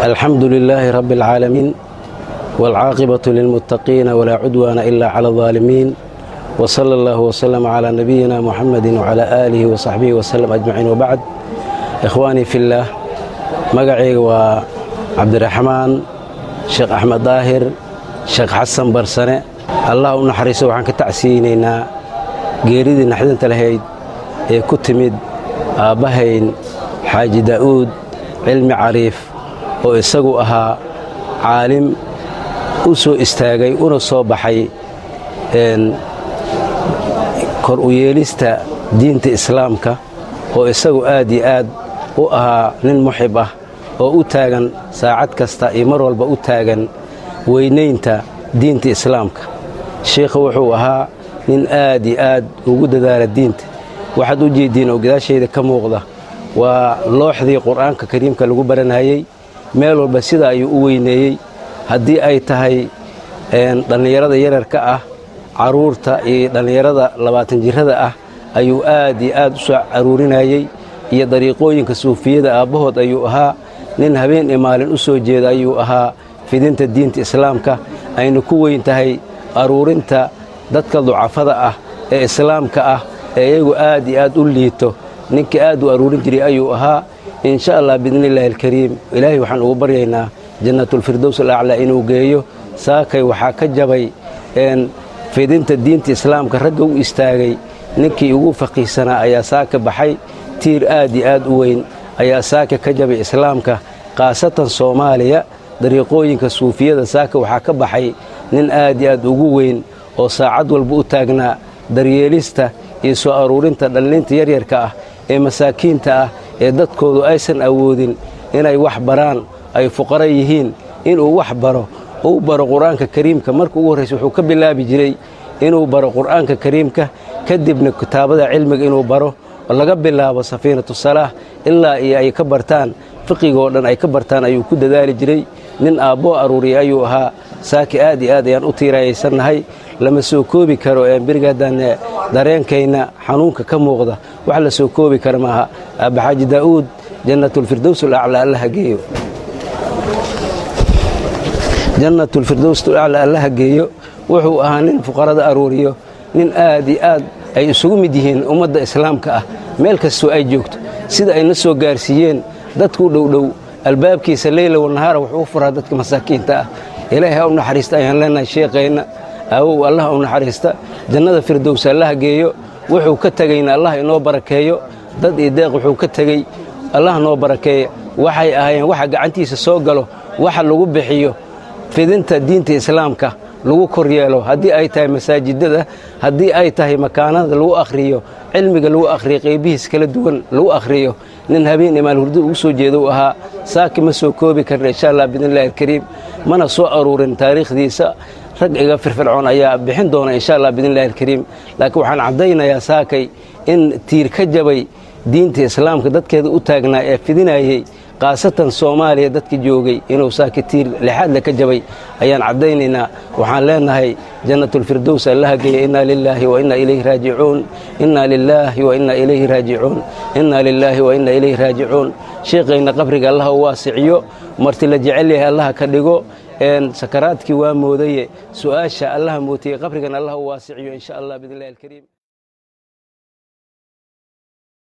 الحمد لله رب العالمين والعاقبة للمتقين ولا عدوان إلا على الظالمين وصلى الله وسلم على نبينا محمد وعلى آله وصحبه وسلم أجمعين وبعد. إخواني في الله، مقعي وعبد الرحمن شيخ أحمد ظاهر شيخ حسن برسنة الله نحرسه وحن كتعسينينا geeridii naxdinta lahayd ee ku timid aabbahayn xaaji daa'uud cilmi cariif oo isagu ahaa caalim u soo istaagay una soo baxay kor u yeelista diinta islaamka oo isagu aad iyo aad u ahaa nin muxib ah oo u taagan saacad kasta iyo mar walba u taagan weynaynta diinta islaamka. sheekhu wuxuu ahaa nin aad iyo aad ugu dadaala diinta. waxaad u jeediin oo gadaashayda ka muuqda waa looxdii qur'aanka kariimka lagu baranayay. meel walba sida ayuu u weyneeyey. haddii ay tahay dhallinyarada yararka ah, carruurta iyo dhallinyarada 20 jirrada ah ayuu aad iyo aad u soo aruurinayey. iyo dariiqooyinka suufiyada aabbahood ayuu ahaa nin habeen iyo maalin u soo jeeda ayuu ahaa fidinta diinta islaamka. aynu ku weyn tahay aruurinta dadka ducafada ah ee islaamka ah ee iyagu aad iyo aad u liito. ninkii aad u aruurin jiray ayuu ahaa. in sha allah biidnillaahi alkariim ilaahay waxaan ugu baryaynaa jannatulfirdows alaclaa inuu geeyo. saakay waxaa ka jabay fidinta diinta islaamka ragga u istaagay ninkii ugu faqiihsanaa ayaa saaka baxay. tiir aad iyo aad u weyn ayaa saaka ka jabay islaamka, khaasatan soomaaliya. dariiqooyinka suufiyada saaka waxaa ka baxay nin aad iyo aad ugu weyn oo saacad walba u taagnaa daryeelista iyo soo aruurinta dhallinta yaryarka ah ee masaakiinta ah ee dadkoodu aysan awoodin inay wax baraan, ay fuqara yihiin. inuu wax baro uu baro qur'aanka kariimka. marka ugu horraysa wuxuu ka bilaabi jiray inuu baro qur'aanka kariimka, kadibna kitaabada cilmiga inuu baro oo laga bilaabo safiinatu salaah ilaa iyo ay ka bartaan fiqigoo dhan ay ka bartaan ayuu ku dadaali jiray. nin aabboo aruuriya ayuu ahaa. saaki aad iyo aad ayaan u tiiraayaysannahay. lama soo koobi karo berigaadaan dareenkayna xanuunka ka muuqda wax la soo koobi kara maaha. aabba xaaji daa'uud jannatulfirdows alaclaa allaha geeyo. jannatulfirdows alaclaa allaha geeyo. wuxuu ahaa nin fuqarada aruuriyo, nin aad iyo aad ay isugu mid yihiin ummadda islaamka ah meel kastoo ay joogto. sida ayna soo gaarsiiyeen dadku dhowdhow albaabkiisa leyla wanahaara wuxuu u furaa dadka masaakiinta ah. ilaahay ha u naxariista ayaan leenahay sheekayna. aawow allah u naxariista, jannada firdows allaha geeyo. wuxuu ka tegayna allah inoo barakeeyo. dad iyo deeq wuxuu ka tegey allah noo barakeeya. waxay ahaayeen waxa gacantiisa soo galo waxa lagu bixiyo fidinta diinta islaamka lagu kor yeelo. haddii ay tahay masaajidada, haddii ay tahay makaanada lagu akhriyo cilmiga, lagu akhriyo qaybihiis kala duwan lagu akhriyo. nin habeen imaal hurdo ugu soo jeeda u ahaa. saaki ma soo koobi karna insha allah biidnillahi alkariim, mana soo aruurin taariikhdiisa. rag iga firfircoon ayaa bixin doona insha allah biidnillahi alkariim. laakiin waxaan caddaynayaa saakay in tiir ka jabay diinta islaamka dadkeeda u taagnaa ee fidinayay, khaasatan soomaaliya dadka joogay, inuu saaki tiir lixaadle ka jabay ayaan caddaynaynaa. waxaan leenahay jannatulfirdows allaha geeya. innaa lilaahi wa innaa ilayhi raajicuun. innaa lilaahi wa innaa ilayhi raajicuun. innaa lilaahi wa innaa ilayhi raajicuun. sheekayna qabriga allaha u waasiciyo, marti la jecel yahay allaha ka dhigo. sakaraadkii waa moodaye, su'aasha allaha mootiyey qabrigana allaha u waasiciyo insha allah biidnillahi alkariim.